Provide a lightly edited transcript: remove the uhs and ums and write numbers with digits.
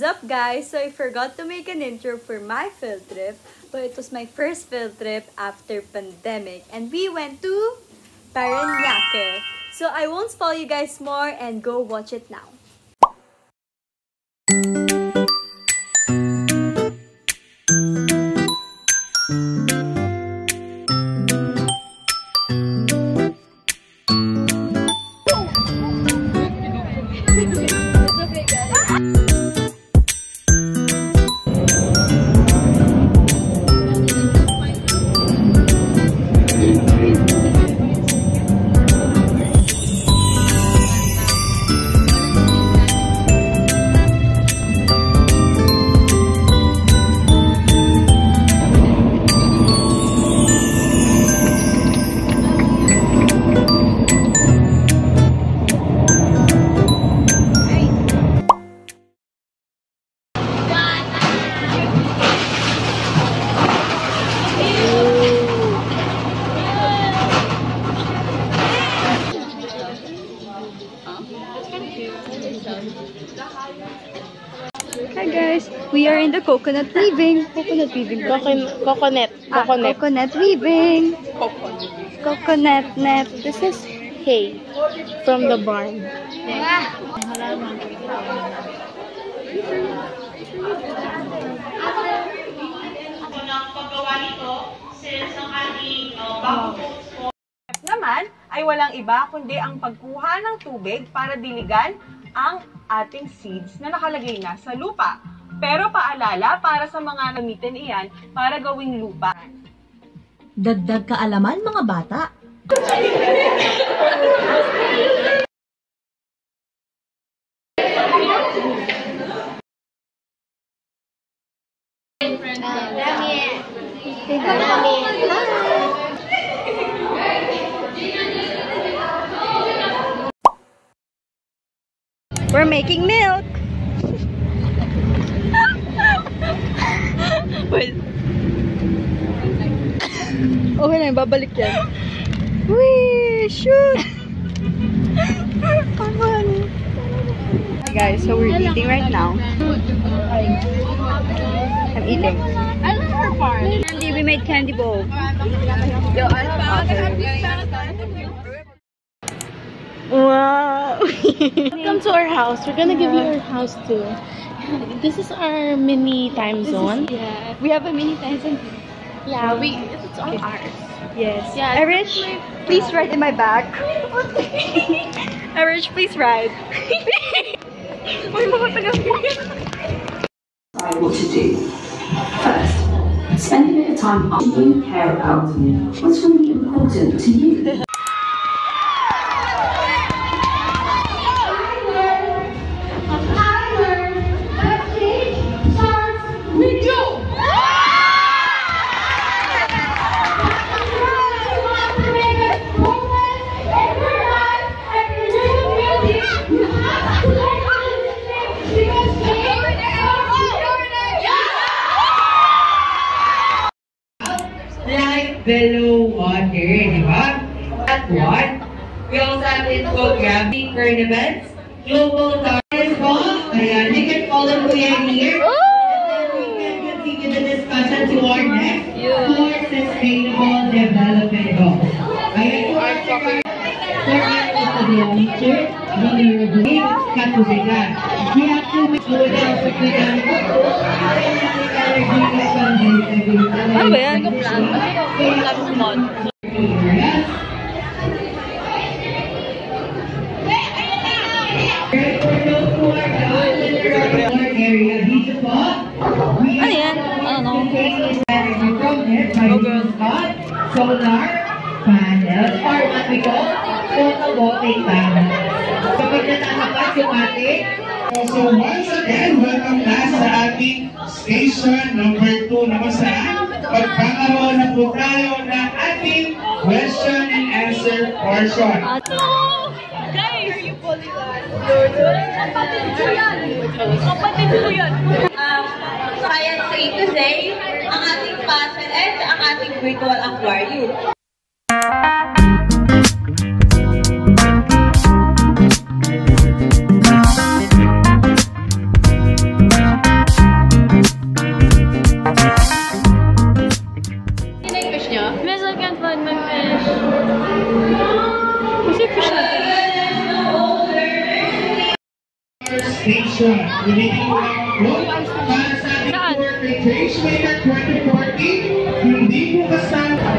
What's up guys? So I forgot to make an intro for my field trip, but it was my first field trip after pandemic and we went to Parañaque. So I won't spoil you guys more and go watch it now. Hi guys, we are in the coconut weaving. Coconut weaving. Coconut net. This is hay from the barn. Naman ay walang iba kundi ang pagkuha ng tubig para diligan ang ating seeds na nakalagay na sa lupa. Pero paalala para sa mga gamitin iyan para gawing lupa. Dagdag kaalaman mga bata. We're making milk. Wait. Okay na, babalik yan. Wee! Shoot! Come on! Guys, so we're eating right now. I'm eating. I love her part. Candy, we made candy bowl. Wow! Welcome to our house. We're gonna give you our house too. This is our mini time zone. Yeah, we have a mini time zone. Yeah, it's all ours. Yes. Yeah. Erich, please ride in my back. Erich, please ride. What to do. First, spend a bit of time on what you care about. What's really important to you? Below water, di ba? At what? We also have infographic tournaments, global tournaments balls. Ayan, you can follow Kuya here. And then we can continue the discussion to our next for sustainable development goals. Ayan, for our teacher, katubigan. We have to make sure that Ano ba yan? Plan small. Ano yan? Ano? Solar panel or what we call photovoltaic panel. Kapag natatapat yung ating So once again, welcome back sa ating station number 2 naman saan magkakaroon na po tayo ng ating question and answer portion. Guys! Kapatid ko yan! Science Day today, ang ating puzzle and ang ating virtual aquarium. niya? Miss, I can't find my fish. Kasi fish natin. Station. Ulitin ko lang po. Para sa ating tour kay Trace Winner 2040, hindi po kasama.